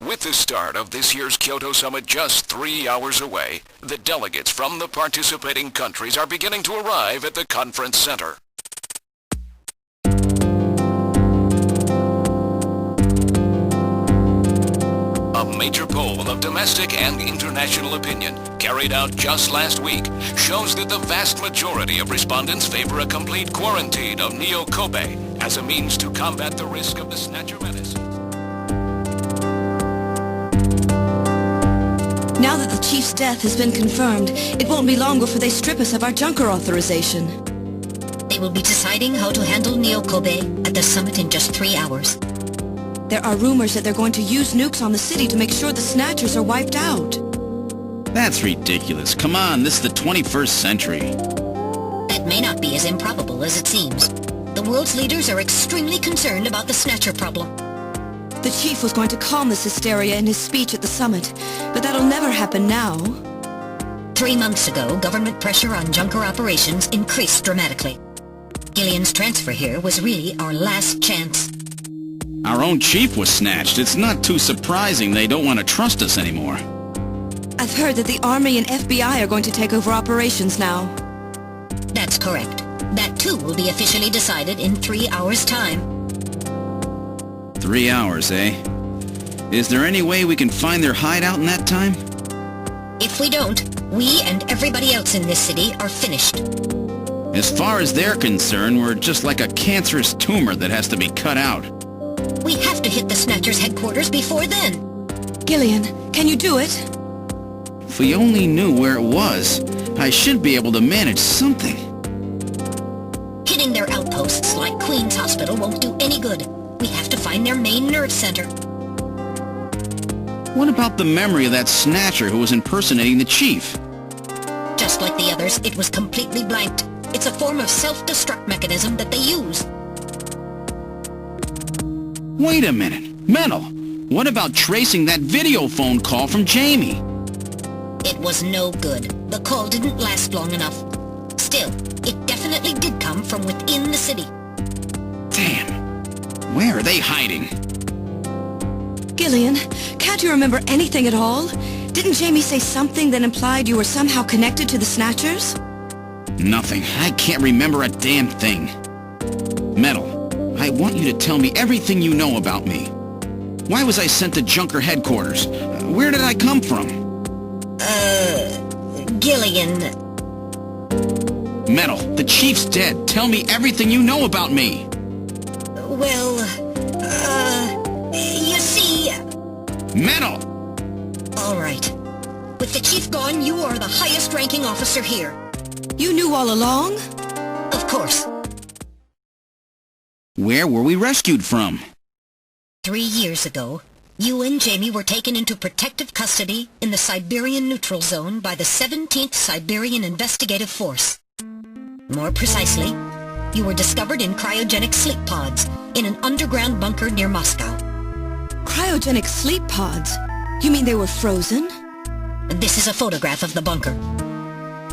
With the start of this year's Kyoto Summit just 3 hours away, the delegates from the participating countries are beginning to arrive at the conference center. A major poll of domestic and international opinion, carried out just last week, shows that the vast majority of respondents favor a complete quarantine of Neo-Kobe as a means to combat the risk of the Snatcher menace. Now that the chief's death has been confirmed, it won't be long before they strip us of our junker authorization. They will be deciding how to handle Neo-Kobe at the summit in just 3 hours. There are rumors that they're going to use nukes on the city to make sure the Snatchers are wiped out. That's ridiculous. Come on, this is the 21st century. That may not be as improbable as it seems. The world's leaders are extremely concerned about the Snatcher problem. The chief was going to calm this hysteria in his speech at the summit, but that'll never happen now. 3 months ago, government pressure on junker operations increased dramatically. Gillian's transfer here was really our last chance. Our own chief was snatched. It's not too surprising they don't want to trust us anymore. I've heard that the Army and FBI are going to take over operations now. That's correct. That too will be officially decided in 3 hours' time. 3 hours, eh? Is there any way we can find their hideout in that time? If we don't, we and everybody else in this city are finished. As far as they're concerned, we're just like a cancerous tumor that has to be cut out. We have to hit the Snatchers' headquarters before then. Gillian, can you do it? If we only knew where it was, I should be able to manage something. Hitting their outposts like Queen's Hospital won't do any good. We have to find their main nerve center. What about the memory of that Snatcher who was impersonating the chief? Just like the others, it was completely blanked. It's a form of self-destruct mechanism that they use. Wait a minute. Metal! What about tracing that video phone call from Jamie? It was no good. The call didn't last long enough. Still, it definitely did come from within the city. Damn. Where are they hiding? Gillian, can't you remember anything at all? Didn't Jamie say something that implied you were somehow connected to the Snatchers? Nothing. I can't remember a damn thing. Metal, I want you to tell me everything you know about me. Why was I sent to Junker headquarters? Where did I come from? Gillian. Metal, the chief's dead. Tell me everything you know about me. Well, you see... Metal! All right. With the chief gone, you are the highest-ranking officer here. You knew all along? Of course. Where were we rescued from? 3 years ago, you and Jamie were taken into protective custody in the Siberian Neutral Zone by the 17th Siberian Investigative Force. More precisely, you were discovered in cryogenic sleep pods in an underground bunker near Moscow. Cryogenic sleep pods? You mean they were frozen? This is a photograph of the bunker.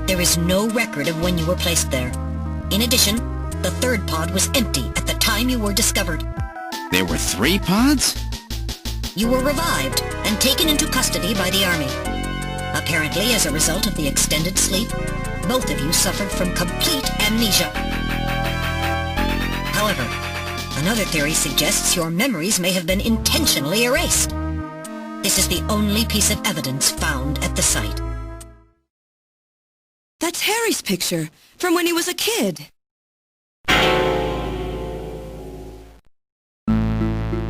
There is no record of when you were placed there. In addition, the third pod was empty at the time you were discovered. There were 3 pods? You were revived and taken into custody by the Army. Apparently, as a result of the extended sleep, both of you suffered from complete amnesia. However, another theory suggests your memories may have been intentionally erased. This is the only piece of evidence found at the site. That's Harry's picture, from when he was a kid.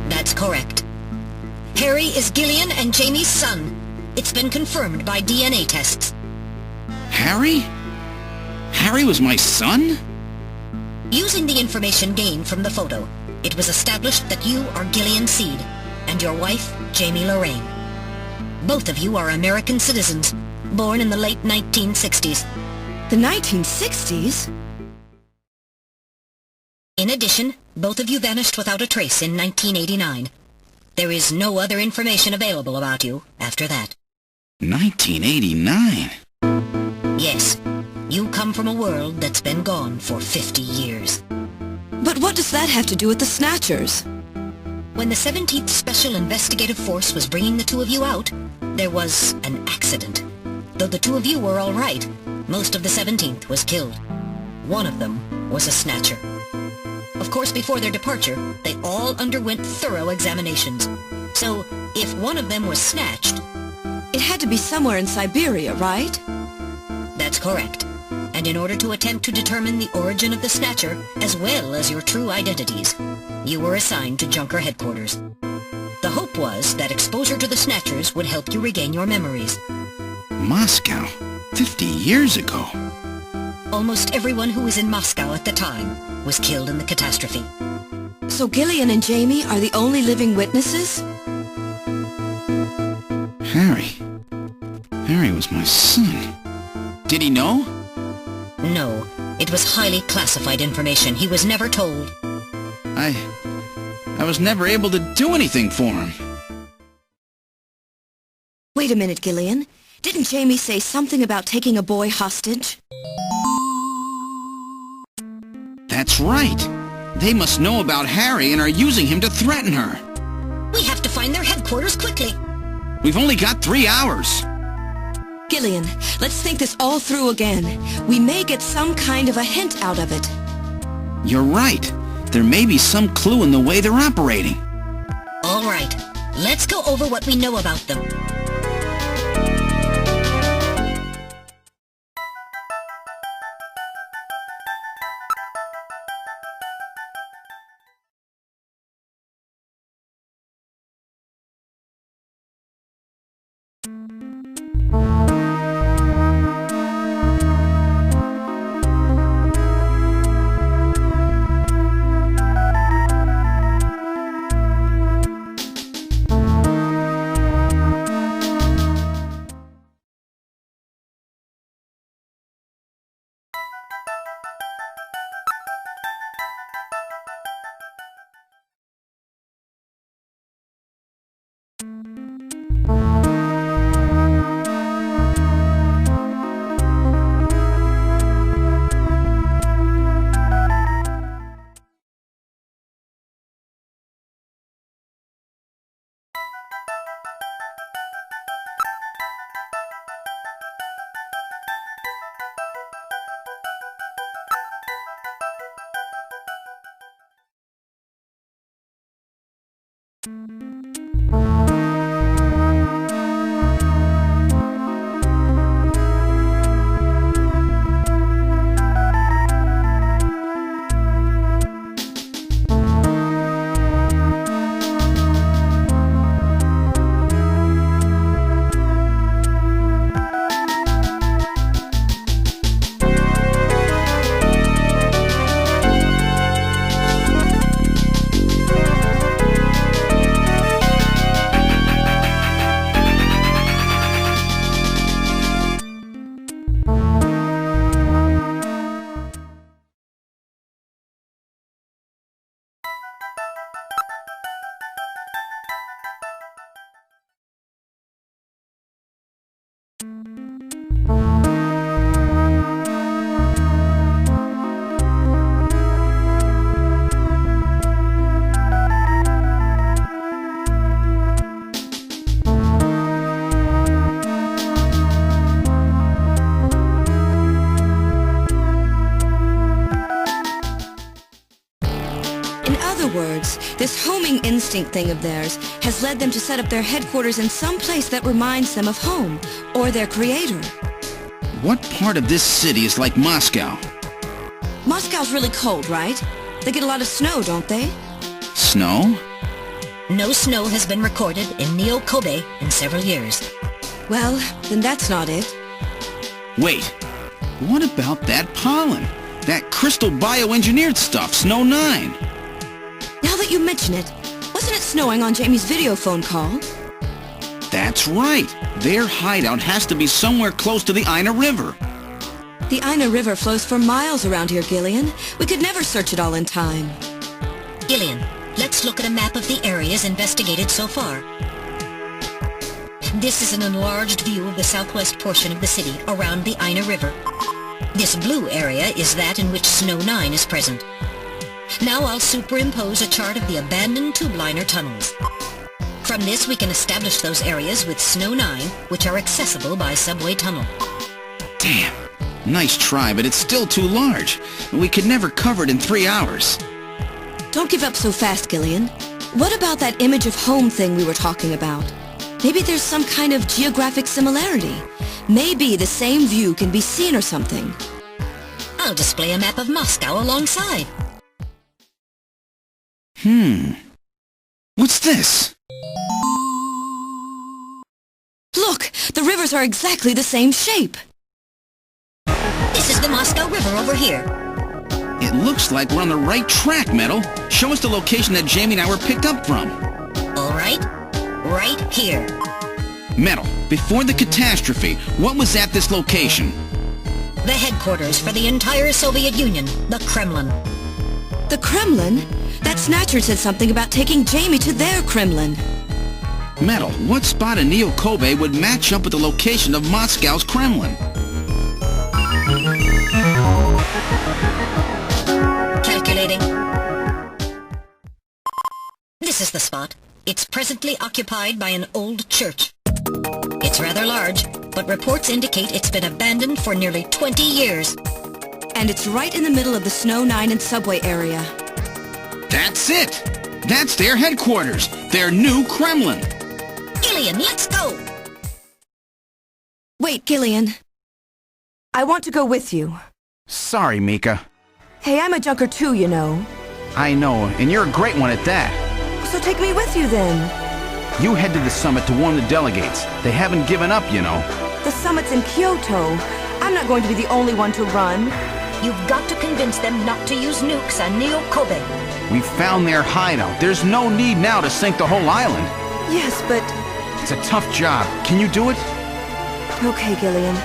That's correct. Harry is Gillian and Jamie's son. It's been confirmed by DNA tests. Harry? Harry was my son? Using the information gained from the photo, it was established that you are Gillian Seed and your wife, Jamie Lorraine. Both of you are American citizens, born in the late 1960s. The 1960s? In addition, both of you vanished without a trace in 1989. There is no other information available about you after that. 1989? Yes. You come from a world that's been gone for 50 years. But what does that have to do with the Snatchers? When the 17th Special Investigative Force was bringing the two of you out, there was an accident. Though the two of you were all right, most of the 17th was killed. One of them was a Snatcher. Of course, before their departure, they all underwent thorough examinations. So, if one of them was snatched... It had to be somewhere in Siberia, right? That's correct. And in order to attempt to determine the origin of the Snatcher, as well as your true identities, you were assigned to Junker headquarters. The hope was that exposure to the Snatchers would help you regain your memories. Moscow? 50 years ago? Almost everyone who was in Moscow at the time was killed in the catastrophe. So Gillian and Jamie are the only living witnesses? Harry was my son. Did he know? No, it was highly classified information. He was never told. I was never able to do anything for him. Wait a minute, Gillian. Didn't Jamie say something about taking a boy hostage? That's right. They must know about Harry and are using him to threaten her. We have to find their headquarters quickly. We've only got 3 hours. Gillian, let's think this all through again. We may get some kind of a hint out of it. You're right. There may be some clue in the way they're operating. All right. Let's go over what we know about them. This homing instinct thing of theirs has led them to set up their headquarters in some place that reminds them of home, or their creator. What part of this city is like Moscow? Moscow's really cold, right? They get a lot of snow, don't they? Snow? No snow has been recorded in Neo-Kobe in several years. Well, then that's not it. Wait, what about that pollen? That crystal bioengineered stuff, Snow 9? Now that you mention it, wasn't it snowing on Jamie's video phone call? That's right. Their hideout has to be somewhere close to the Ina River. The Ina River flows for miles around here, Gillian. We could never search it all in time. Gillian, let's look at a map of the areas investigated so far. This is an enlarged view of the southwest portion of the city around the Ina River. This blue area is that in which Snow 9 is present. Now I'll superimpose a chart of the abandoned tube liner tunnels. From this we can establish those areas with Snow 9, which are accessible by subway tunnel. Damn. Nice try, but it's still too large. We could never cover it in 3 hours. Don't give up so fast, Gillian. What about that image of home thing we were talking about? Maybe there's some kind of geographic similarity. Maybe the same view can be seen or something. I'll display a map of Moscow alongside. What's this? Look! The rivers are exactly the same shape! This is the Moscow River over here. It looks like we're on the right track, Metal. Show us the location that Jamie and I were picked up from. All right. Right here. Metal, before the catastrophe, what was at this location? The headquarters for the entire Soviet Union, the Kremlin. The Kremlin? That Snatcher said something about taking Jamie to their Kremlin. Metal, what spot in Neo Kobe would match up with the location of Moscow's Kremlin? Calculating. This is the spot. It's presently occupied by an old church. It's rather large, but reports indicate it's been abandoned for nearly 20 years. And it's right in the middle of the Snow 9 and subway area. That's it! That's their headquarters, their new Kremlin. Gillian, let's go! Wait, Gillian. I want to go with you. Sorry, Mika. Hey, I'm a junker too, you know. I know, and you're a great one at that. So take me with you then. You head to the summit to warn the delegates. They haven't given up, you know. The summit's in Kyoto. I'm not going to be the only one to run. You've got to convince them not to use nukes on Neo Kobe. We found their hideout. There's no need now to sink the whole island. Yes, but... It's a tough job. Can you do it? Okay, Gillian.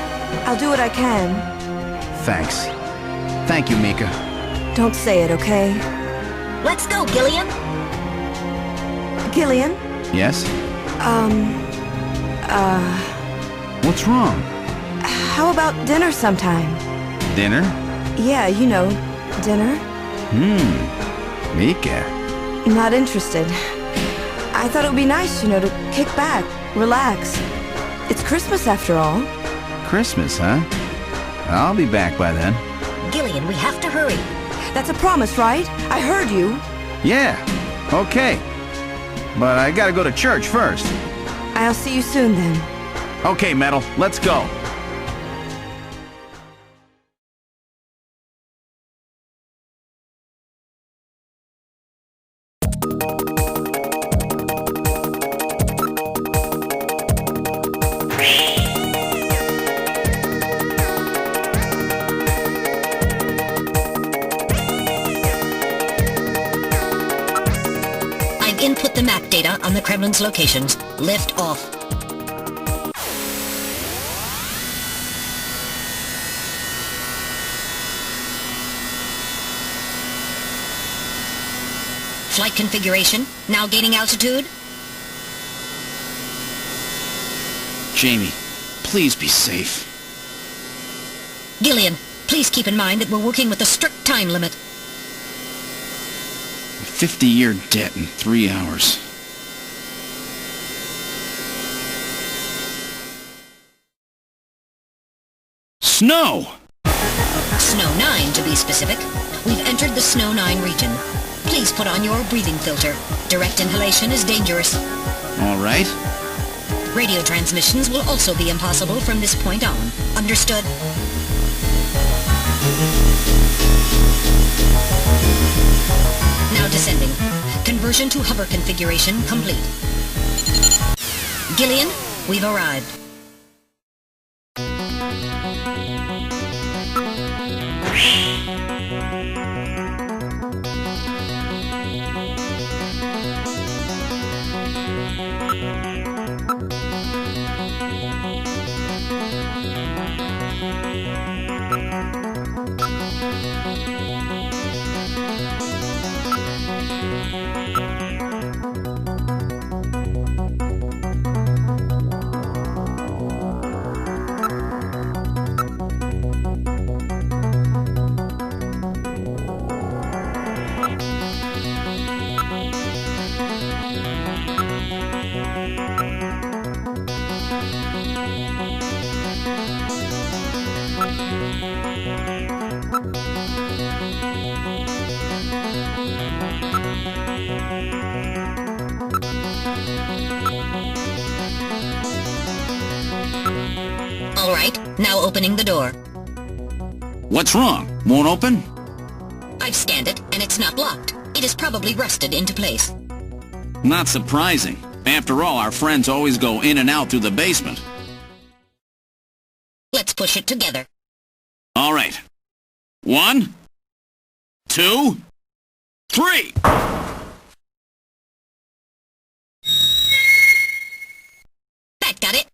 I'll do what I can. Thanks. Thank you, Mika. Don't say it, okay? Let's go, Gillian! Gillian? Yes? What's wrong? How about dinner sometime? Dinner? Yeah, you know, dinner. Mika. Not interested. I thought it would be nice, you know, to kick back, relax. It's Christmas after all. Christmas, huh? I'll be back by then. Gillian, we have to hurry. That's a promise, right? I heard you. Yeah, okay. But I gotta go to church first. I'll see you soon then. Okay, Metal, let's go. Input the map data on the Kremlin's locations. Lift off. Flight configuration. Now gaining altitude. Jamie, please be safe. Gillian, please keep in mind that we're working with a strict time limit. 50-year debt in 3 hours. Snow! Snow 9, to be specific. We've entered the Snow 9 region. Please put on your breathing filter. Direct inhalation is dangerous. All right. Radio transmissions will also be impossible from this point on. Understood? Now descending. Conversion to hover configuration complete. Gillian, we've arrived. All right, now opening the door. What's wrong? Won't open? I've scanned it, and it's not locked. It is probably rusted into place. Not surprising. After all, our friends always go in and out through the basement. Let's push it together. All right. 1, 2, 3! That got it.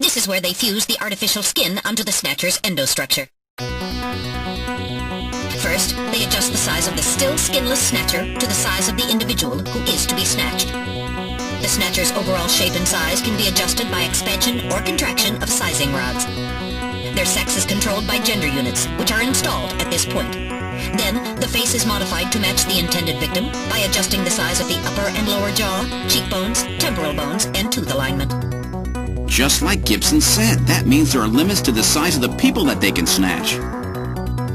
This is where they fuse the artificial skin onto the Snatcher's endostructure. First, they adjust the size of the still skinless Snatcher to the size of the individual who is to be snatched. The Snatcher's overall shape and size can be adjusted by expansion or contraction of sizing rods. Their sex is controlled by gender units, which are installed at this point. Then, the face is modified to match the intended victim by adjusting the size of the upper and lower jaw, cheekbones, temporal bones, and tooth alignment. Just like Gibson said, that means there are limits to the size of the people that they can snatch.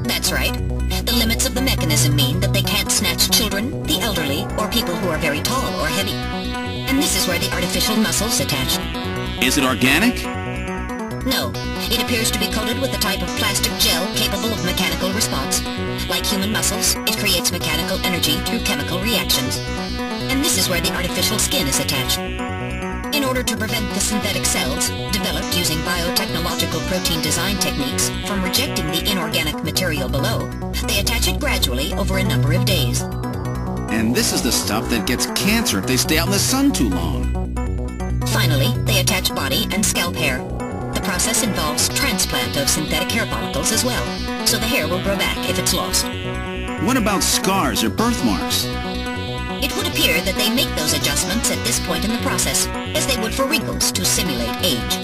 That's That's right. The limits of the mechanism mean that they can't snatch children, the elderly, or people who are very tall or heavy. And this is where the artificial muscles attach. Is it organic? No. It appears to be coated with a type of plastic gel capable of mechanical response. Like human muscles, it creates mechanical energy through chemical reactions. And this is where the artificial skin is attached. In order to prevent the synthetic cells, developed using biotechnological protein design techniques, from rejecting the inorganic material below, they attach it gradually over a number of days. And this is the stuff that gets cancer if they stay out in the sun too long. Finally, they attach body and scalp hair. The process involves transplant of synthetic hair follicles as well, so the hair will grow back if it's lost. What about scars or birthmarks? It would appear that they make those adjustments at this point in the process, as they would for wrinkles to simulate age.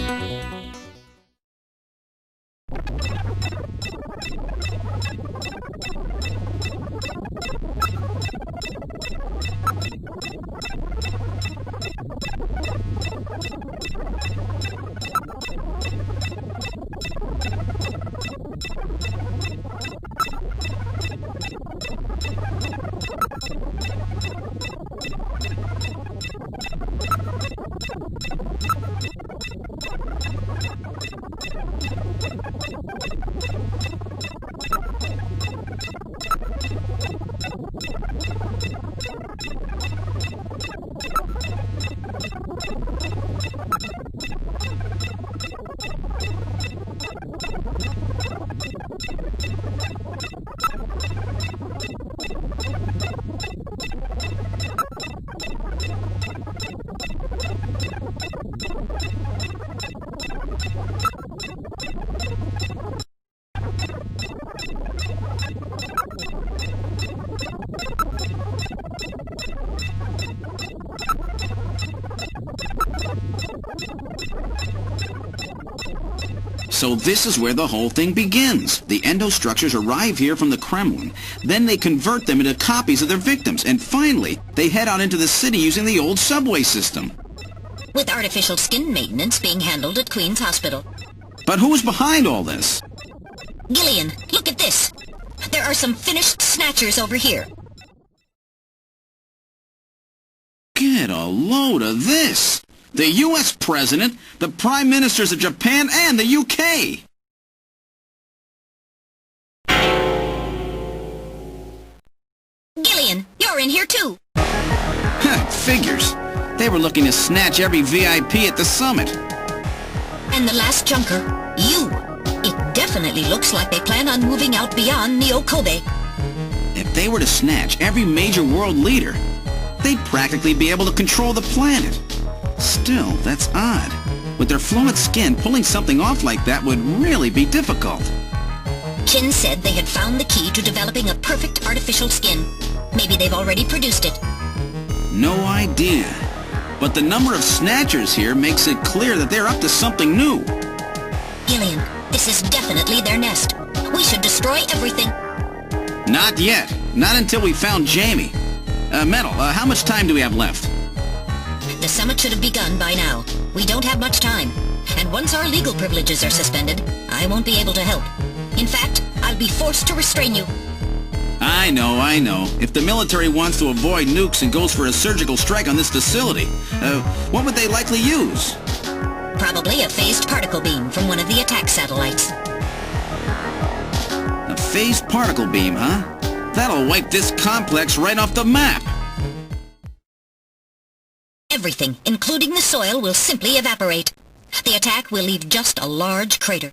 So this is where the whole thing begins. The endostructures arrive here from the Kremlin. Then they convert them into copies of their victims. And finally, they head out into the city using the old subway system. With artificial skin maintenance being handled at Queen's Hospital. But who's behind all this? Gillian, look at this. There are some finished snatchers over here. Get a load of this! The U.S. President, the Prime Ministers of Japan, and the U.K.! Gillian, you're in here too! Figures. They were looking to snatch every VIP at the summit. And the last junker, you. It definitely looks like they plan on moving out beyond Neo-Kobe. If they were to snatch every major world leader, they'd practically be able to control the planet. Still, that's odd. With their fluid skin, pulling something off like that would really be difficult. Чин said they had found the key to developing a perfect artificial skin. Maybe they've already produced it. No idea. But the number of snatchers here makes it clear that they're up to something new. Gillian, this is definitely their nest. We should destroy everything. Not yet. Not until we found Jamie. Metal, how much time do we have left? The summit should have begun by now. We don't have much time. And once our legal privileges are suspended, I won't be able to help. In fact, I'll be forced to restrain you. I know. If the military wants to avoid nukes and goes for a surgical strike on this facility, what would they likely use? Probably a phased particle beam from one of the attack satellites. A phased particle beam, huh? That'll wipe this complex right off the map. Everything, including the soil, will simply evaporate. The attack will leave just a large crater.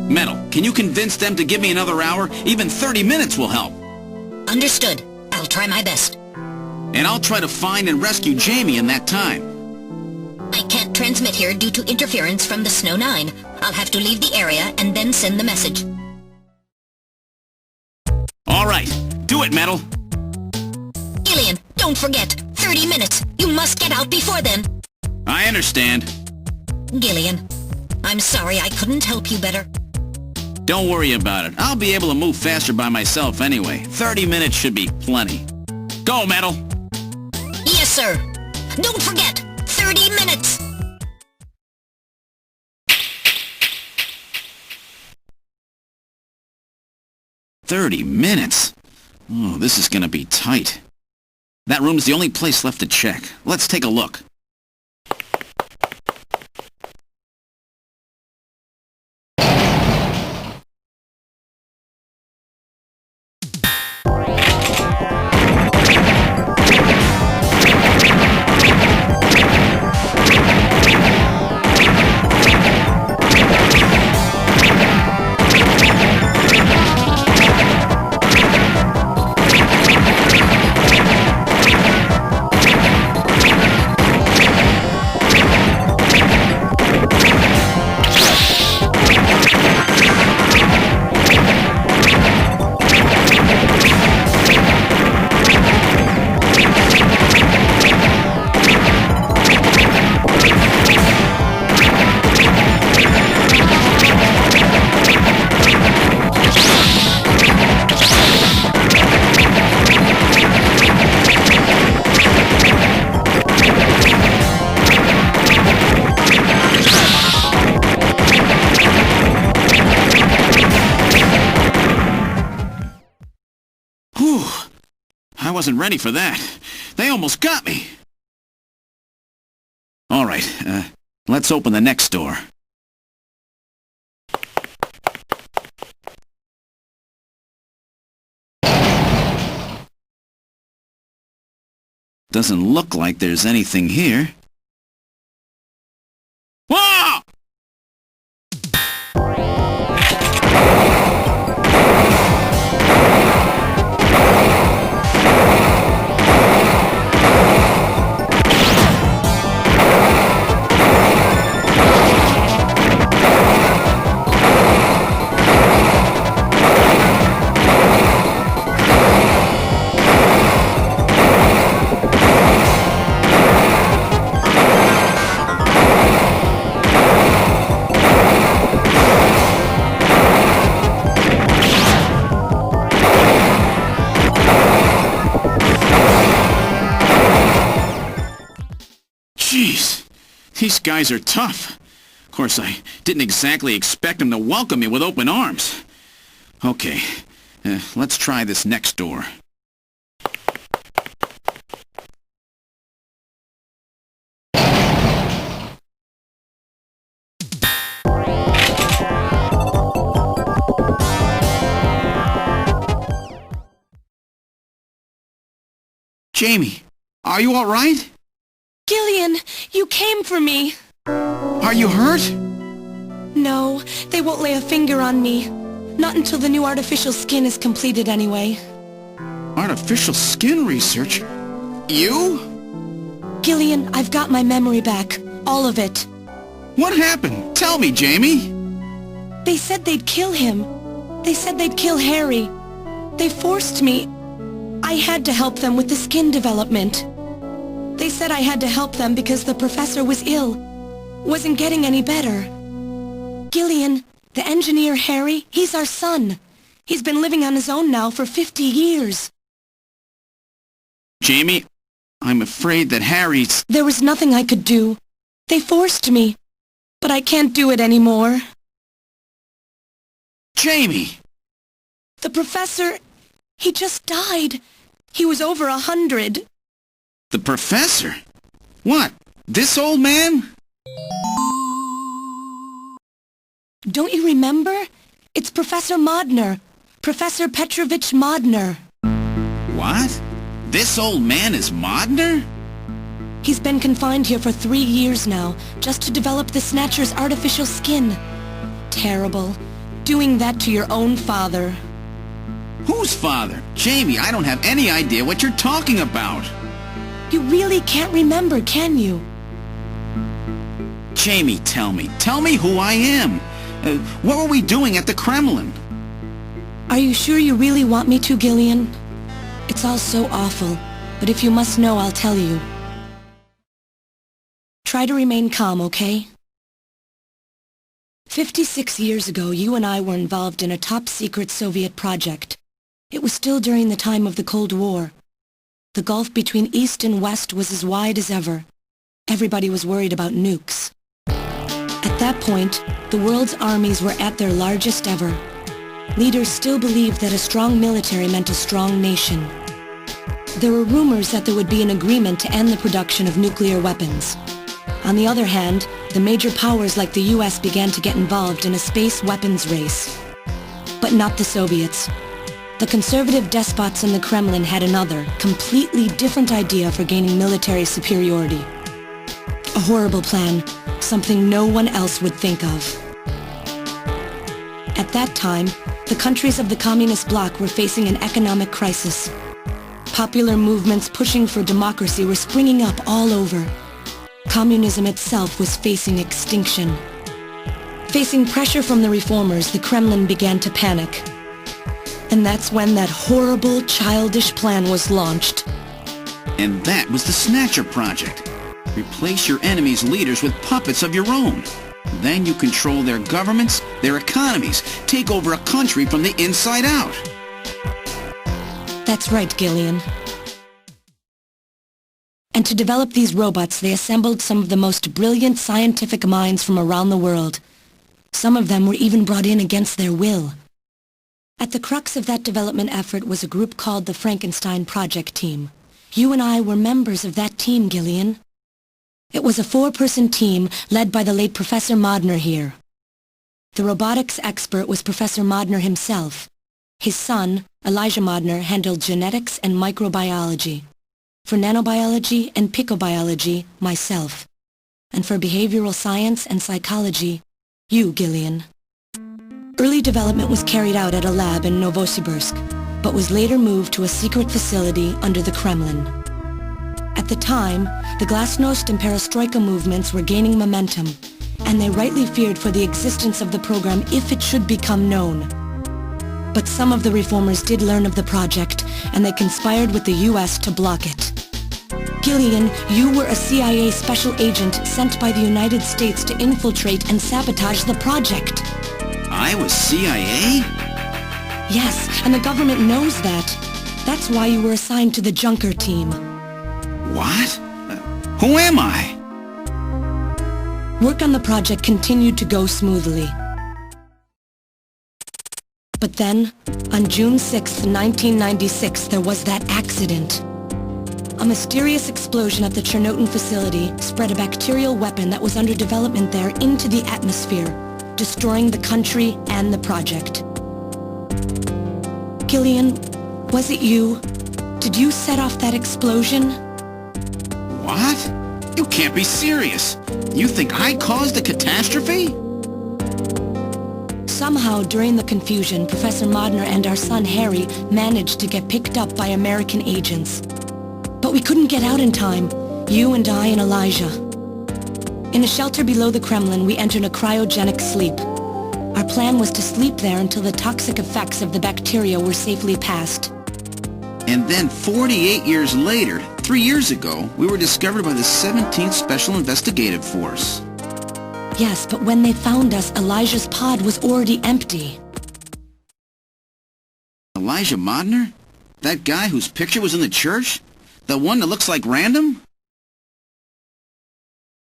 Metal, can you convince them to give me another hour? Even 30 minutes will help. Understood. I'll try my best. And I'll try to find and rescue Jamie in that time. I can't transmit here due to interference from the Snow 9. I'll have to leave the area and then send the message. All right. Do it, Metal. Gillian, don't forget. 30 minutes. You must get out before then. I understand. Gillian, I'm sorry I couldn't help you better. Don't worry about it. I'll be able to move faster by myself anyway. 30 minutes should be plenty. Go, Metal! Yes, sir. Don't forget, 30 minutes. 30 minutes? Oh, this is gonna be tight. That room's the only place left to check. Let's take a look. I wasn't ready for that. They almost got me. All right, let's open the next door. Doesn't look like there's anything here. Whoa! Jeez, these guys are tough. Of course, I didn't exactly expect them to welcome me with open arms. Okay, let's try this next door. Jamie, are you all right? Gillian, you came for me. Are you hurt? No, they won't lay a finger on me. Not until the new artificial skin is completed anyway. Artificial skin research? You? Gillian, I've got my memory back. All of it. What happened? Tell me, Jamie. They said they'd kill him. They said they'd kill Harry. They forced me. I had to help them with the skin development. They said I had to help them because the professor was ill. Wasn't getting any better. Gillian, the engineer Harry, he's our son. He's been living on his own now for 50 years. Jamie, I'm afraid that Harry's... There was nothing I could do. They forced me. But I can't do it anymore. Jamie! The professor, he just died. He was over 100. The professor? What? This old man? Don't you remember? It's Professor Modner. Professor Petrovich Modner. What? This old man is Modner? He's been confined here for 3 years now, just to develop the Snatcher's artificial skin. Terrible. Doing that to your own father. Whose father? Jamie, I don't have any idea what you're talking about. You really can't remember, can you? Jamie, tell me. Tell me who I am. What were we doing at the Kremlin? Are you sure you really want me to, Gillian? It's all so awful, but if you must know, I'll tell you. Try to remain calm, okay? 56 years ago, you and I were involved in a top-secret Soviet project. It was still during the time of the Cold War. The gulf between East and West was as wide as ever. Everybody was worried about nukes. At that point, the world's armies were at their largest ever. leaders still believed that a strong military meant a strong nation. There were rumors that there would be an agreement to end the production of nuclear weapons. On the other hand, the major powers like the US began to get involved in a space weapons race. But not the Soviets. The conservative despots in the Kremlin had another, completely different idea for gaining military superiority. A horrible plan, something no one else would think of. At that time, the countries of the communist bloc were facing an economic crisis. Popular movements pushing for democracy were springing up all over. Communism itself was facing extinction. Facing pressure from the reformers, the Kremlin began to panic. And that's when that horrible, childish plan was launched. And that was the Snatcher project. Replace your enemy's leaders with puppets of your own. Then you control their governments, their economies, take over a country from the inside out. That's right, Gillian. And to develop these robots, they assembled some of the most brilliant scientific minds from around the world. Some of them were even brought in against their will. At the crux of that development effort was a group called the Frankenstein Project Team. You and I were members of that team, Gillian. It was a 4-person team led by the late Professor Modner here. The robotics expert was Professor Modner himself. His son, Elijah Modner, handled genetics and microbiology. For nanobiology and picobiology, myself. And for behavioral science and psychology, you, Gillian. Early development was carried out at a lab in Novosibirsk, but was later moved to a secret facility under the Kremlin. At the time, the glasnost and perestroika movements were gaining momentum, and they rightly feared for the existence of the program if it should become known. But some of the reformers did learn of the project, and they conspired with the US to block it. Gillian, you were a CIA special agent sent by the United States to infiltrate and sabotage the project. I was CIA? Yes, and the government knows that. That's why you were assigned to the Junker team. What? Who am I? Work on the project continued to go smoothly. But then, on June 6, 1996, there was that accident. A mysterious explosion at the Chernobyl facility spread a bacterial weapon that was under development there into the atmosphere, destroying the country and the project. Gillian, was it you? Did you set off that explosion? What? You can't be serious. You think I caused the catastrophe? Somehow, during the confusion, Professor Modner and our son Harry managed to get picked up by American agents. But we couldn't get out in time, you and I and Elijah. In a shelter below the Kremlin, we entered a cryogenic sleep. Our plan was to sleep there until the toxic effects of the bacteria were safely passed. And then 48 years later, 3 years ago, we were discovered by the 17th Special Investigative Force. Yes, but when they found us, Elijah's pod was already empty. Elijah Modner? That guy whose picture was in the church? The one that looks like Рэндом?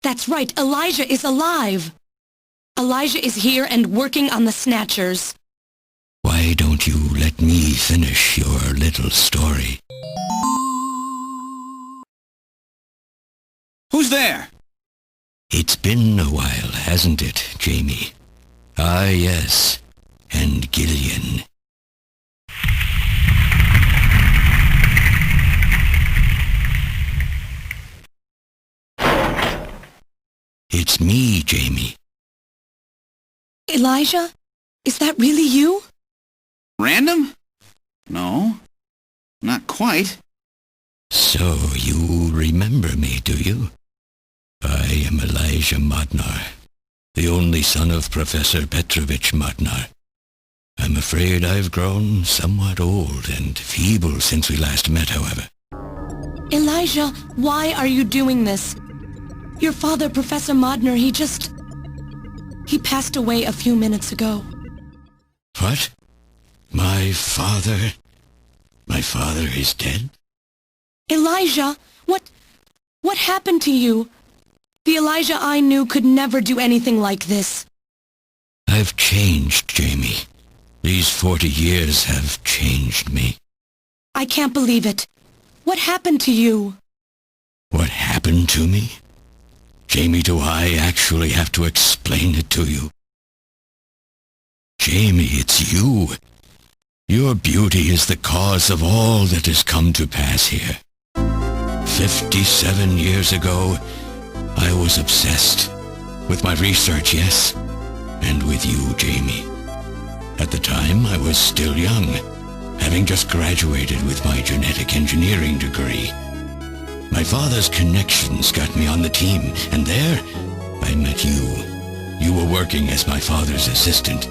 That's right, Elijah is alive! Elijah is here and working on the Snatchers. Why don't you let me finish your little story? Who's there? It's been a while, hasn't it, Jamie? Ah, yes. And Gillian. It's me, Jamie. Elijah? Is that really you? Рэндом? No. Not quite. So you remember me, do you? I am Elijah Modner, the only son of Professor Petrovich Modner. I'm afraid I've grown somewhat old and feeble since we last met, however. Elijah, why are you doing this? Your father, Professor Modner, he passed away a few minutes ago. What? My father is dead? Elijah, what happened to you? The Elijah I knew could never do anything like this. I've changed, Jamie. These 40 years have changed me. I can't believe it. What happened to you? What happened to me? Jamie, do I actually have to explain it to you? Jamie, it's you. Your beauty is the cause of all that has come to pass here. 57 years ago, I was obsessed. With my research, yes, and with you, Jamie. At the time, I was still young, having just graduated with my genetic engineering degree. My father's connections got me on the team, and there, I met you. You were working as my father's assistant.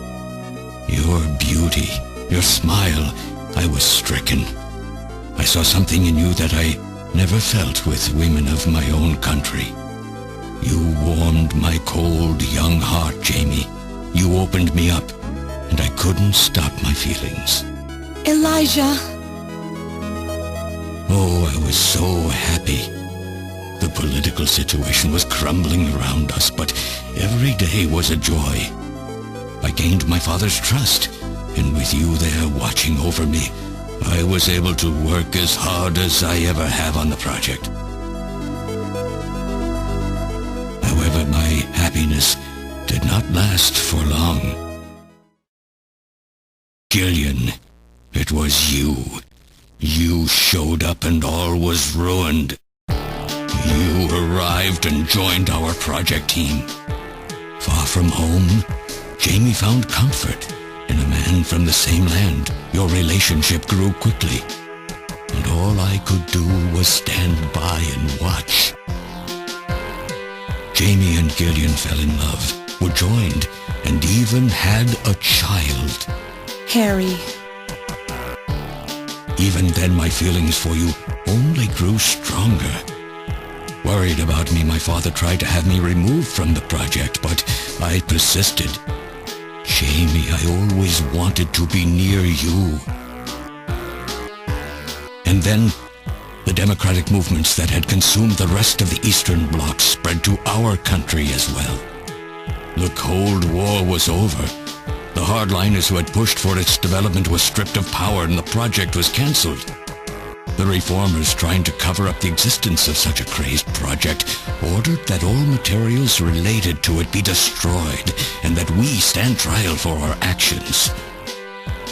Your beauty, your smile, I was stricken. I saw something in you that I never felt with women of my own country. You warmed my cold, young heart, Jamie. You opened me up, and I couldn't stop my feelings. Elijah. Oh, I was so happy. The political situation was crumbling around us, but every day was a joy. I gained my father's trust, and with you there watching over me, I was able to work as hard as I ever have on the project. However, my happiness did not last for long. Gillian, it was you. You showed up and all was ruined. You arrived and joined our project team. Far from home, Jamie found comfort in a man from the same land. Your relationship grew quickly, and all I could do was stand by and watch. Jamie and Gillian fell in love, were joined, and even had a child. Harry. Even then, my feelings for you only grew stronger. Worried about me, my father tried to have me removed from the project, but I persisted. Jamie, I always wanted to be near you. And then, the democratic movements that had consumed the rest of the Eastern Bloc spread to our country as well. The Cold War was over. The hardliners who had pushed for its development were stripped of power and the project was cancelled. The reformers, trying to cover up the existence of such a crazed project, ordered that all materials related to it be destroyed and that we stand trial for our actions.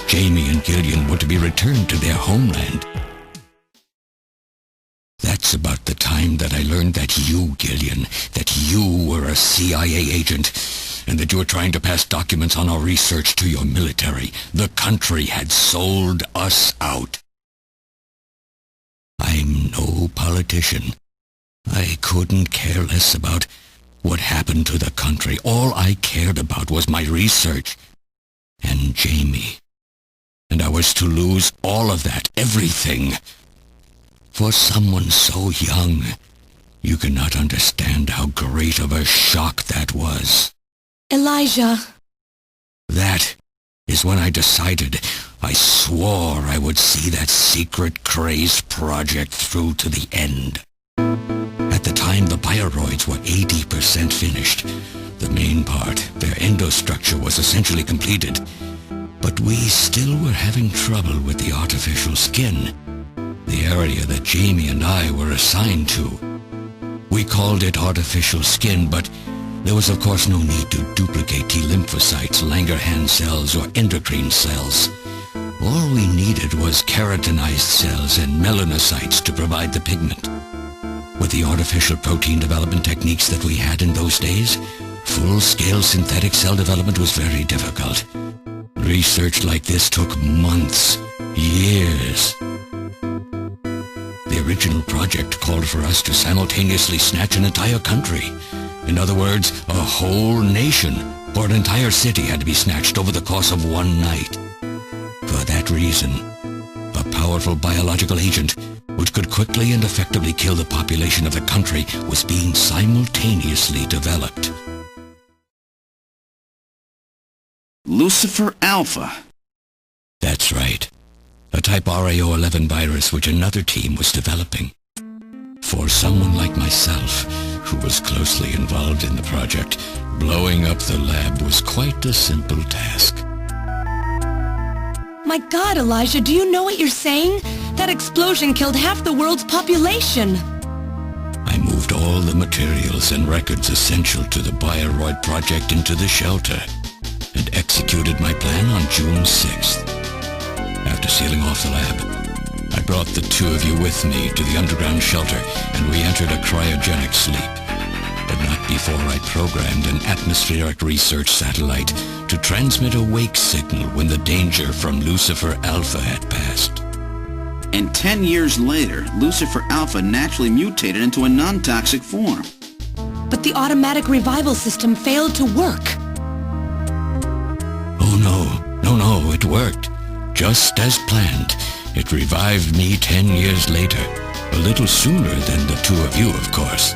Jamie and Gillian were to be returned to their homeland. That's about the time that I learned that you, Gillian, that you were a CIA agent, and that you were trying to pass documents on our research to your military. The country had sold us out. I'm no politician. I couldn't care less about what happened to the country. All I cared about was my research and Jamie. And I was to lose all of that, everything. For someone so young, you cannot understand how great of a shock that was. Elijah. That is when I decided. I swore I would see that secret, crazed project through to the end. At the time, the bioroids were 80% finished. The main part, their endostructure, was essentially completed. But we still were having trouble with the artificial skin, the area that Jamie and I were assigned to. We called it artificial skin, but there was of course no need to duplicate T lymphocytes, Langerhans cells, or endocrine cells. All we needed was keratinized cells and melanocytes to provide the pigment. With the artificial protein development techniques that we had in those days, full-scale synthetic cell development was very difficult. Research like this took months, years. The original project called for us to simultaneously snatch an entire country. In other words, a whole nation, or an entire city had to be snatched over the course of one night. For that reason, a powerful biological agent, which could quickly and effectively kill the population of the country, was being simultaneously developed. Lucifer Alpha. That's right. A type RAO11 virus which another team was developing. For someone like myself, who was closely involved in the project, blowing up the lab was quite a simple task. My God, Elijah, do you know what you're saying? That explosion killed half the world's population. I moved all the materials and records essential to the Bioroid project into the shelter and executed my plan on June 6th. After sealing off the lab, I brought the two of you with me to the underground shelter and we entered a cryogenic sleep. But not before I programmed an atmospheric research satellite to transmit a wake signal when the danger from Lucifer Alpha had passed. And 10 years later, Lucifer Alpha naturally mutated into a non-toxic form. But the automatic revival system failed to work. Oh no, it worked. Just as planned. It revived me 10 years later. A little sooner than the two of you, of course.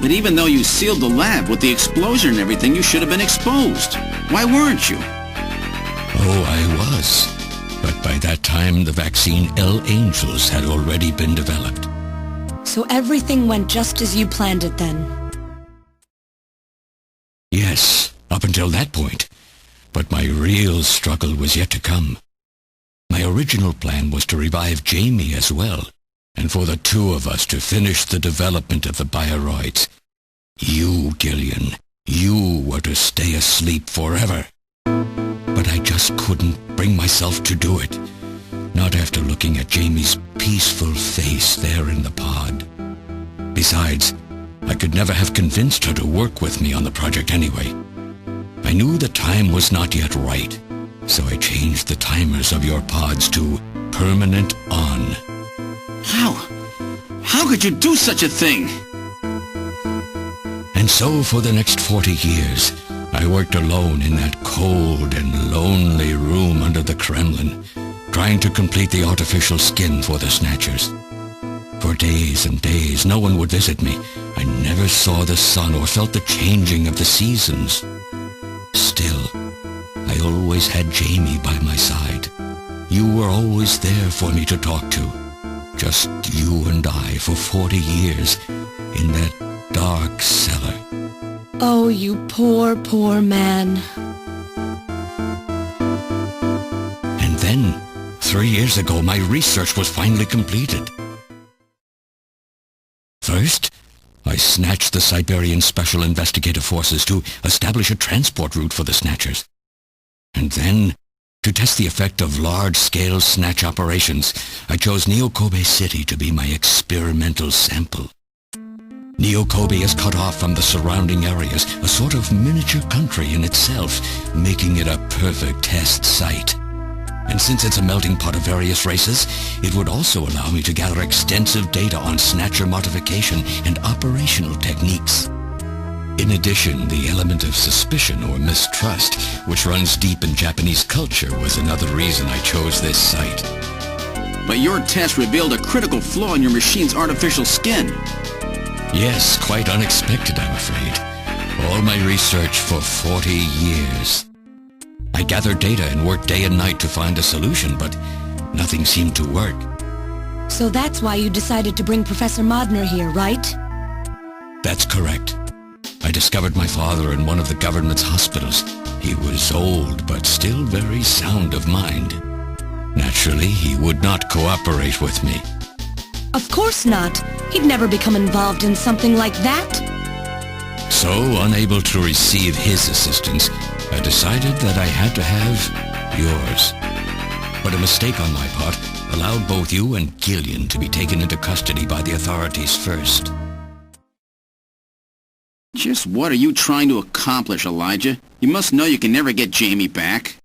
But even though you sealed the lab with the explosion and everything, you should have been exposed. Why weren't you? Oh, I was. But by that time, the vaccine L-Angels had already been developed. So everything went just as you planned it then? Yes, up until that point. But my real struggle was yet to come. My original plan was to revive Jamie as well, and for the two of us to finish the development of the Bioroids. You, Gillian, you were to stay asleep forever. But I just couldn't bring myself to do it. Not after looking at Jamie's peaceful face there in the pod. Besides, I could never have convinced her to work with me on the project anyway. I knew the time was not yet right, so I changed the timers of your pods to permanent on. How could you do such a thing? And so for the next 40 years, I worked alone in that cold and lonely room under the Kremlin, trying to complete the artificial skin for the Snatchers. For days and days, no one would visit me. I never saw the sun or felt the changing of the seasons. Still, I always had Jamie by my side. You were always there for me to talk to. Just you and I for 40 years in that dark cellar. Oh, you poor, poor man. And then, 3 years ago, my research was finally completed. First, I snatched the Siberian Special Investigative Forces to establish a transport route for the Snatchers. And then, to test the effect of large-scale snatch operations, I chose Neo-Kobe City to be my experimental sample. Neo-Kobe is cut off from the surrounding areas, a sort of miniature country in itself, making it a perfect test site. And since it's a melting pot of various races, it would also allow me to gather extensive data on Snatcher modification and operational techniques. In addition, the element of suspicion or mistrust, which runs deep in Japanese culture, was another reason I chose this site. But your test revealed a critical flaw in your machine's artificial skin. Yes, quite unexpected, I'm afraid. All my research for 40 years. I gathered data and worked day and night to find a solution, but nothing seemed to work. So that's why you decided to bring Professor Modner here, right? That's correct. I discovered my father in one of the government's hospitals. He was old, but still very sound of mind. Naturally, he would not cooperate with me. Of course not. He'd never become involved in something like that. So, unable to receive his assistance, I decided that I had to have yours. But a mistake on my part allowed both you and Gillian to be taken into custody by the authorities first. Just what are you trying to accomplish, Elijah? You must know you can never get Jamie back.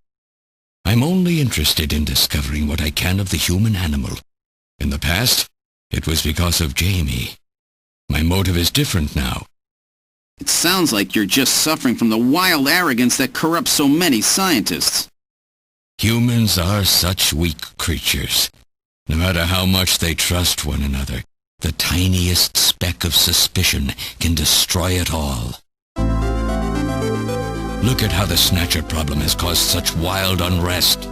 I'm only interested in discovering what I can of the human animal. In the past, it was because of Jamie. My motive is different now. It sounds like you're just suffering from the wild arrogance that corrupts so many scientists. Humans are such weak creatures. No matter how much they trust one another, the tiniest speck of suspicion can destroy it all. Look at how the Snatcher problem has caused such wild unrest.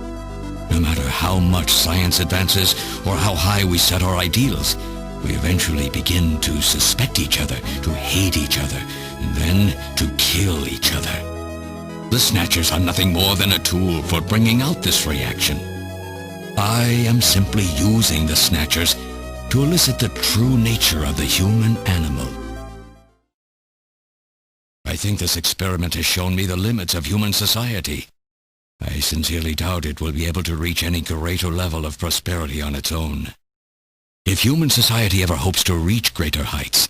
No matter how much science advances or how high we set our ideals, we eventually begin to suspect each other, to hate each other, and then to kill each other. The Snatchers are nothing more than a tool for bringing out this reaction. I am simply using the Snatchers to elicit the true nature of the human animal. I think this experiment has shown me the limits of human society. I sincerely doubt it will be able to reach any greater level of prosperity on its own. If human society ever hopes to reach greater heights,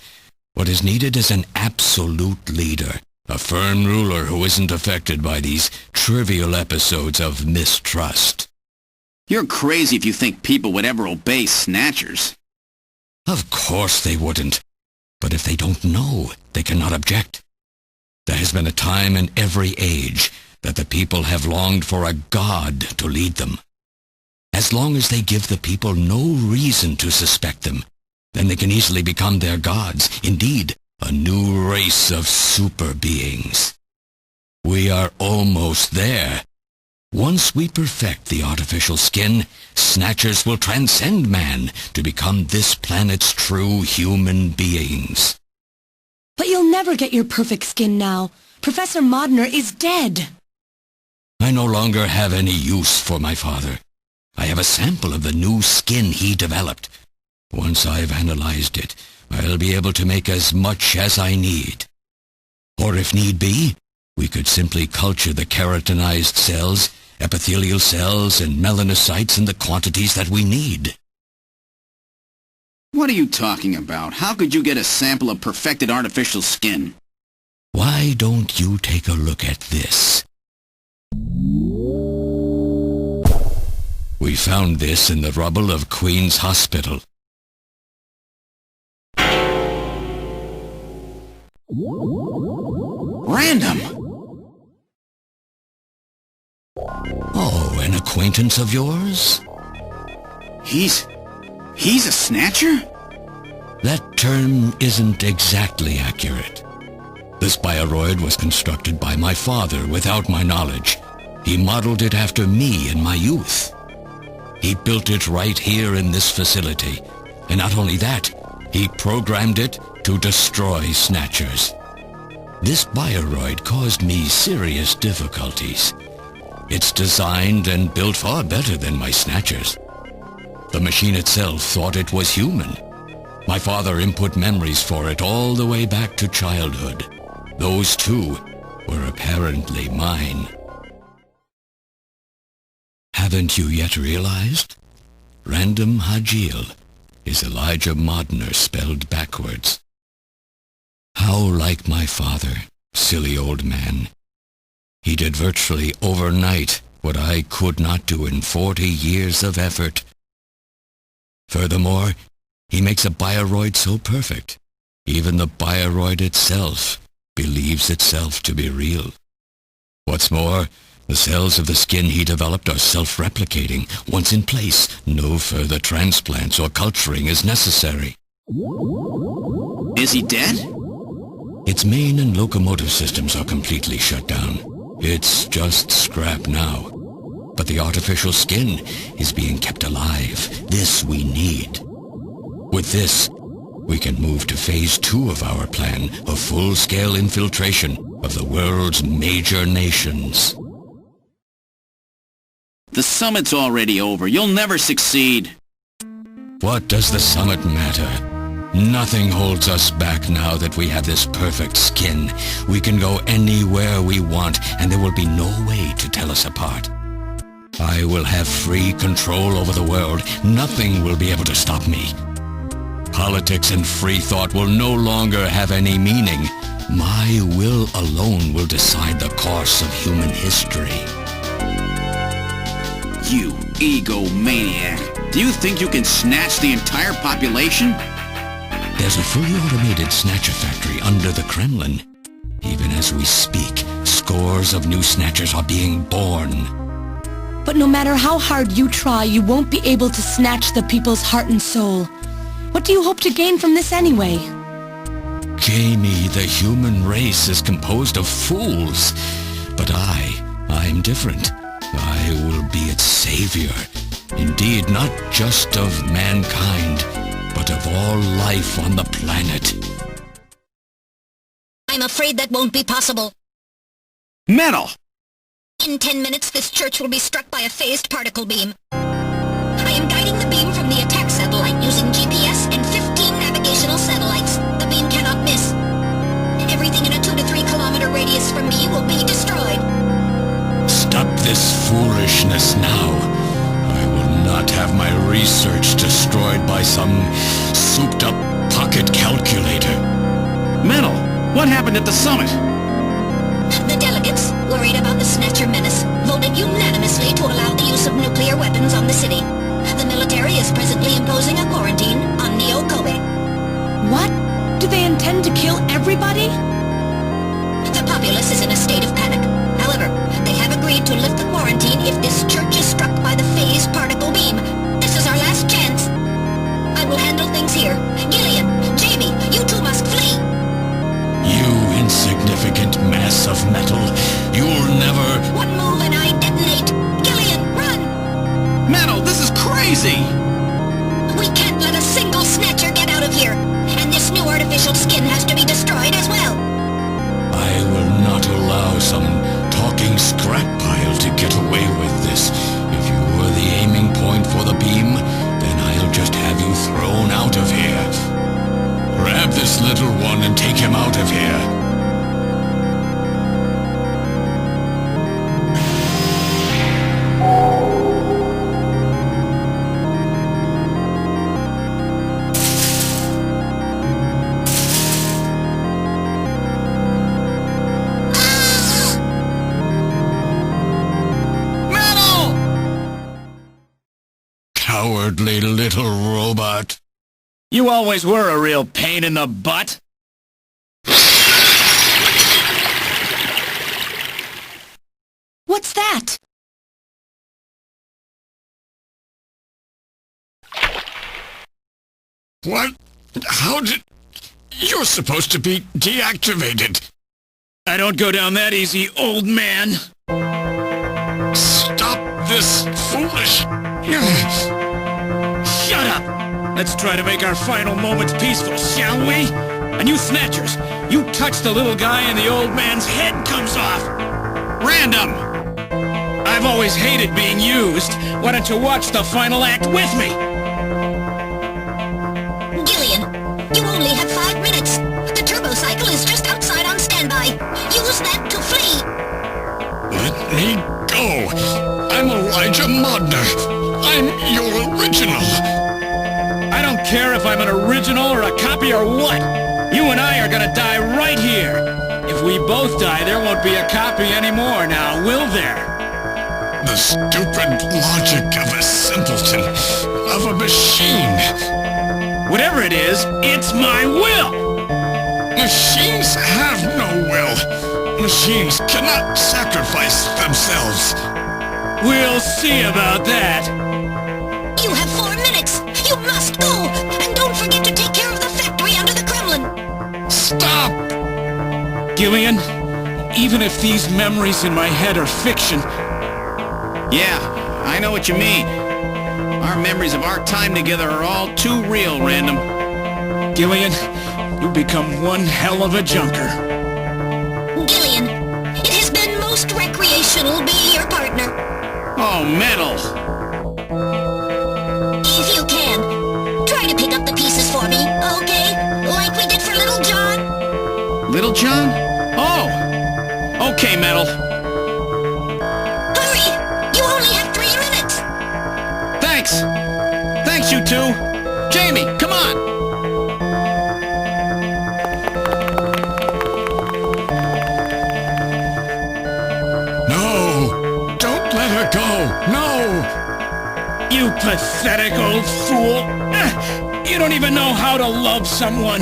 what is needed is an absolute leader, a firm ruler who isn't affected by these trivial episodes of mistrust. You're crazy if you think people would ever obey Snatchers. Of course they wouldn't. But if they don't know, they cannot object. There has been a time in every age that the people have longed for a god to lead them. As long as they give the people no reason to suspect them, then they can easily become their gods, indeed, a new race of super beings. We are almost there. Once we perfect the artificial skin, Snatchers will transcend man to become this planet's true human beings. But you'll never get your perfect skin now. Professor Modner is dead. I no longer have any use for my father. I have a sample of the new skin he developed. Once I've analyzed it, I'll be able to make as much as I need. Or if need be, we could simply culture the keratinized cells, epithelial cells, and melanocytes in the quantities that we need. What are you talking about? How could you get a sample of perfected artificial skin? Why don't you take a look at this? We found this in the rubble of Queen's Hospital. Random! Oh, an acquaintance of yours? He's a Snatcher? That term isn't exactly accurate. This bioroid was constructed by my father without my knowledge. He modeled it after me in my youth. He built it right here in this facility. And not only that, he programmed it to destroy Snatchers. This bioroid caused me serious difficulties. It's designed and built far better than my Snatchers. The machine itself thought it was human. My father input memories for it all the way back to childhood. Those too were apparently mine. Haven't you yet realized? Рэндом Хаджил is Elijah Modner spelled backwards. How like my father, silly old man. He did virtually overnight what I could not do in 40 years of effort. Furthermore, he makes a bioroid so perfect, even the bioroid itself believes itself to be real. What's more, the cells of the skin he developed are self-replicating. Once in place, no further transplants or culturing is necessary. Is he dead? Its main and locomotive systems are completely shut down. It's just scrap now. But the artificial skin is being kept alive. This we need. With this, we can move to phase 2 of our plan of full-scale infiltration of the world's major nations. The summit's already over. You'll never succeed. What does the summit matter? Nothing holds us back now that we have this perfect skin. We can go anywhere we want, and there will be no way to tell us apart. I will have free control over the world. Nothing will be able to stop me. Politics and free thought will no longer have any meaning. My will alone will decide the course of human history. You egomaniac. Do you think you can snatch the entire population? There's a fully automated Snatcher factory under the Kremlin. Even as we speak, scores of new Snatchers are being born. But no matter how hard you try, you won't be able to snatch the people's heart and soul. What do you hope to gain from this anyway? Jamie, the human race is composed of fools. But I'm different. I will be its savior. Indeed, not just of mankind, but of all life on the planet. I'm afraid that won't be possible. Metal! In 10 minutes, this church will be struck by a phased particle beam. using GPS and 15 navigational satellites. The beam cannot miss. Everything in a 2 to 3 kilometer radius from me will be destroyed. Stop this foolishness now. I will not have my research destroyed by some souped-up pocket calculator. Metal, what happened at the summit? The delegates, worried about the Snatcher menace, voted unanimously to allow the use of nuclear weapons on the city. The military is presently imposing a quarantine on Neo-Kobe. What? Do they intend to kill everybody? The populace is in a state of panic. However, they have agreed to lift the quarantine if this church is struck by the phase particle beam. This is our last chance. I will handle things here. Gillian, Jamie, you two must flee. You insignificant mass of metal. You'll never... One move and I detonate. Gillian, run! Metal, this is crazy! We can't let a single Snatcher get out of here. And this new artificial skin has to be destroyed as well. I will not allow some talking scrap pile to get away with this. If you were the aiming point for the beam, then I'll just have you thrown out of here. Grab this little one and take him out of here. Cowardly little robot. You always were a real pain in the butt. What's that? What? How did... You're supposed to be deactivated. I don't go down that easy, old man. Stop this foolish... Shut up! Let's try to make our final moments peaceful, shall we? And you Snatchers, you touch the little guy and the old man's head comes off! Random! I've always hated being used. Why don't you watch the final act with me? Gillian, you only have 5 minutes. The turbo cycle is just outside on standby. Use that to flee. Let me go. I'm Elijah Modner. I'm your original. I don't care if I'm an original or a copy or what. You and I are gonna die right here. If we both die, there won't be a copy anymore now, will there? The stupid logic of a simpleton, of a machine. Whatever it is, it's my will! Machines have no will. Machines cannot sacrifice themselves. We'll see about that. You have 4 minutes. You must go. And don't forget to take care of the factory under the Kremlin. Stop! Gillian, even if these memories in my head are fiction... Yeah, I know what you mean. Our memories of our time together are all too real, Random. Gillian, you've become one hell of a junker. Gillian, it has been most recreational being your partner. Oh, Metal! If you can, try to pick up the pieces for me, okay? Like we did for Little John? Little John? Oh! Okay, Metal. Hurry! You only have 3 minutes! Thanks! Thanks, you two! Jamie, come on! No! Don't let her go! No! You pathetic old fool! You don't even know how to love someone!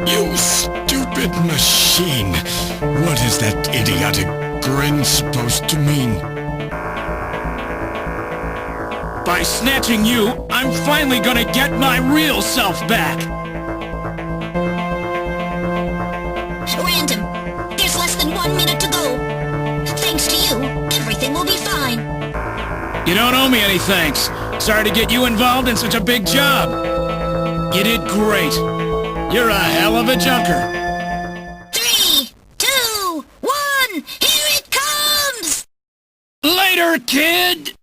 You stupid machine! What is that idiotic grin supposed to mean? By snatching you, I'm finally gonna get my real self back! Random, there's less than 1 minute to go. Thanks to you, everything will be fine. You don't owe me any thanks. Sorry to get you involved in such a big job. You did great. You're a hell of a junker. 3, 2, 1, here it comes! Later, kid!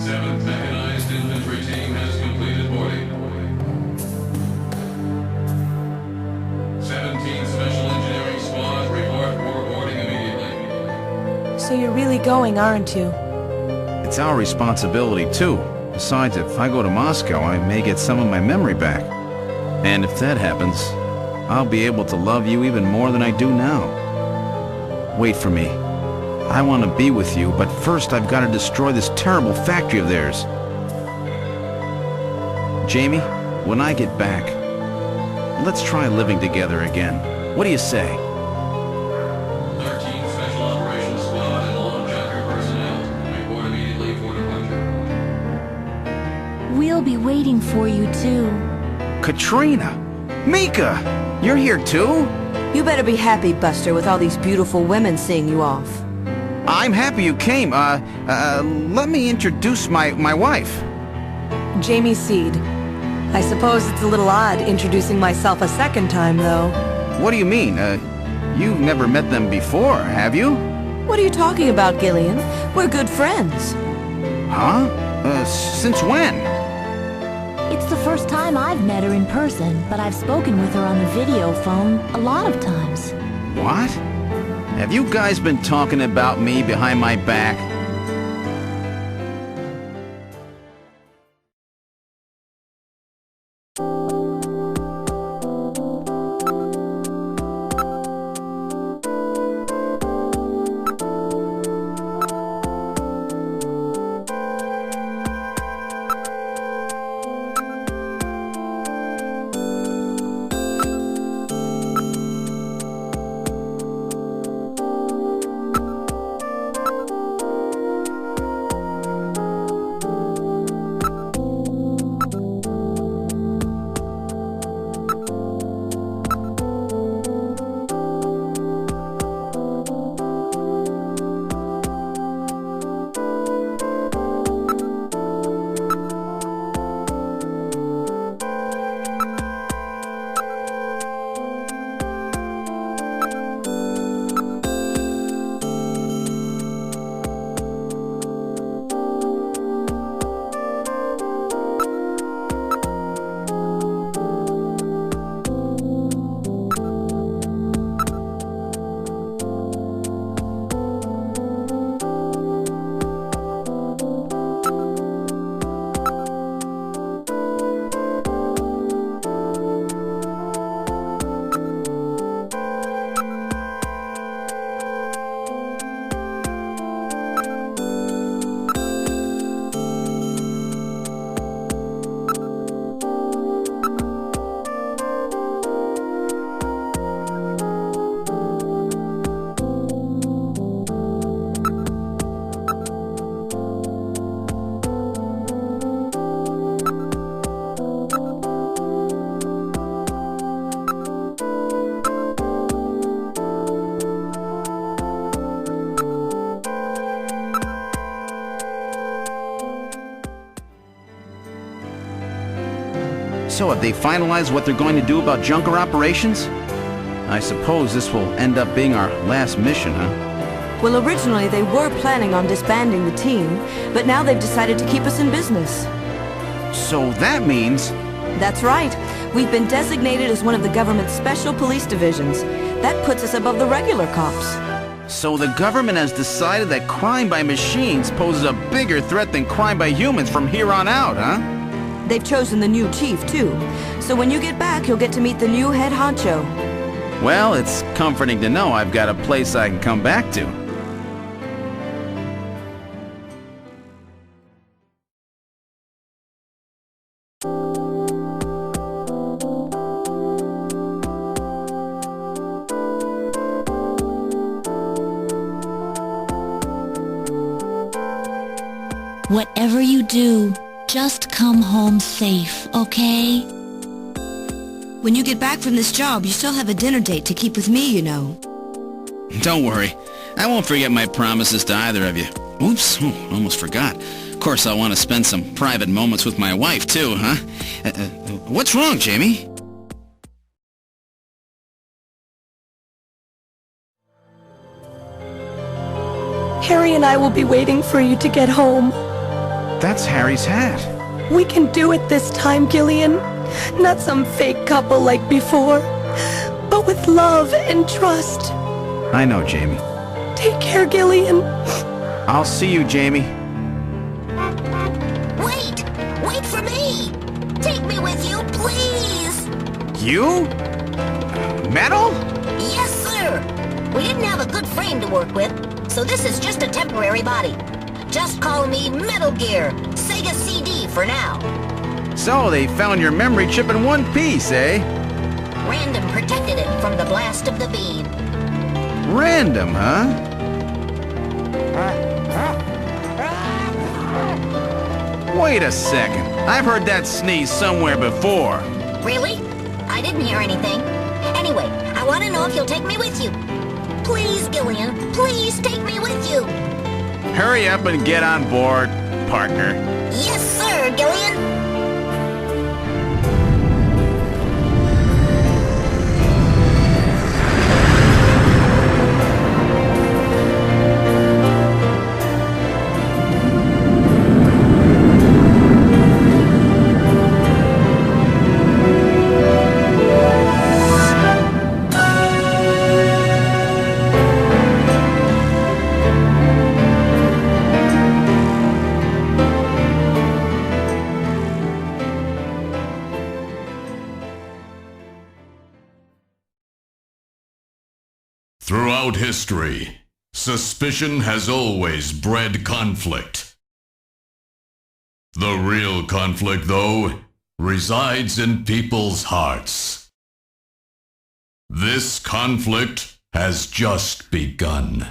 7th Mechanized Infantry Team has completed boarding. 17th Special Engineering Squad report for boarding immediately. So you're really going, aren't you? It's our responsibility, too. Besides, if I go to Moscow, I may get some of my memory back. And if that happens, I'll be able to love you even more than I do now. Wait for me. I want to be with you, but first I've got to destroy this terrible factory of theirs. Jamie, when I get back, let's try living together again. What do you say? 13th Special Operations Squad and all Junker personnel report immediately for departure. We'll be waiting for you too. Katrina! Mika! You're here too? You better be happy, Buster, with all these beautiful women seeing you off. I'm happy you came. Let me introduce my wife. Jamie Seed. I suppose it's a little odd introducing myself a second time, though. What do you mean? You've never met them before, have you? What are you talking about, Gillian? We're good friends. Huh? Since when? It's the first time I've met her in person, but I've spoken with her on the video phone a lot of times. What? Have you guys been talking about me behind my back? So have they finalized what they're going to do about junker operations? I suppose this will end up being our last mission, huh? Well, originally they were planning on disbanding the team, but now they've decided to keep us in business. So that means... That's right. We've been designated as one of the government's special police divisions. That puts us above the regular cops. So the government has decided that crime by machines poses a bigger threat than crime by humans from here on out, huh? They've chosen the new chief, too. So when you get back, you'll get to meet the new head honcho. Well, it's comforting to know I've got a place I can come back to. Whatever you do, just come home safe, okay? When you get back from this job, you still have a dinner date to keep with me, you know. Don't worry. I won't forget my promises to either of you. Oops, almost forgot. Of course, I want to spend some private moments with my wife, too, huh? What's wrong, Jamie? Harry and I will be waiting for you to get home. That's Harry's hat. We can do it this time, Gillian. Not some fake couple like before, but with love and trust. I know, Jamie. Take care, Gillian. I'll see you, Jamie. Wait! Wait for me! Take me with you, please! You? Metal? Yes, sir! We didn't have a good frame to work with, so this is just a temporary body. Just call me Metal Gear, Sega CD for now. So they found your memory chip in one piece, eh? Random protected it from the blast of the beam. Random, huh? Wait a second. I've heard that sneeze somewhere before. Really? I didn't hear anything. Anyway, I want to know if you'll take me with you. Please, Gillian, please take me with you. Hurry up and get on board, partner. Yes, sir, Gillian. Throughout history, suspicion has always bred conflict. The real conflict, though, resides in people's hearts. This conflict has just begun.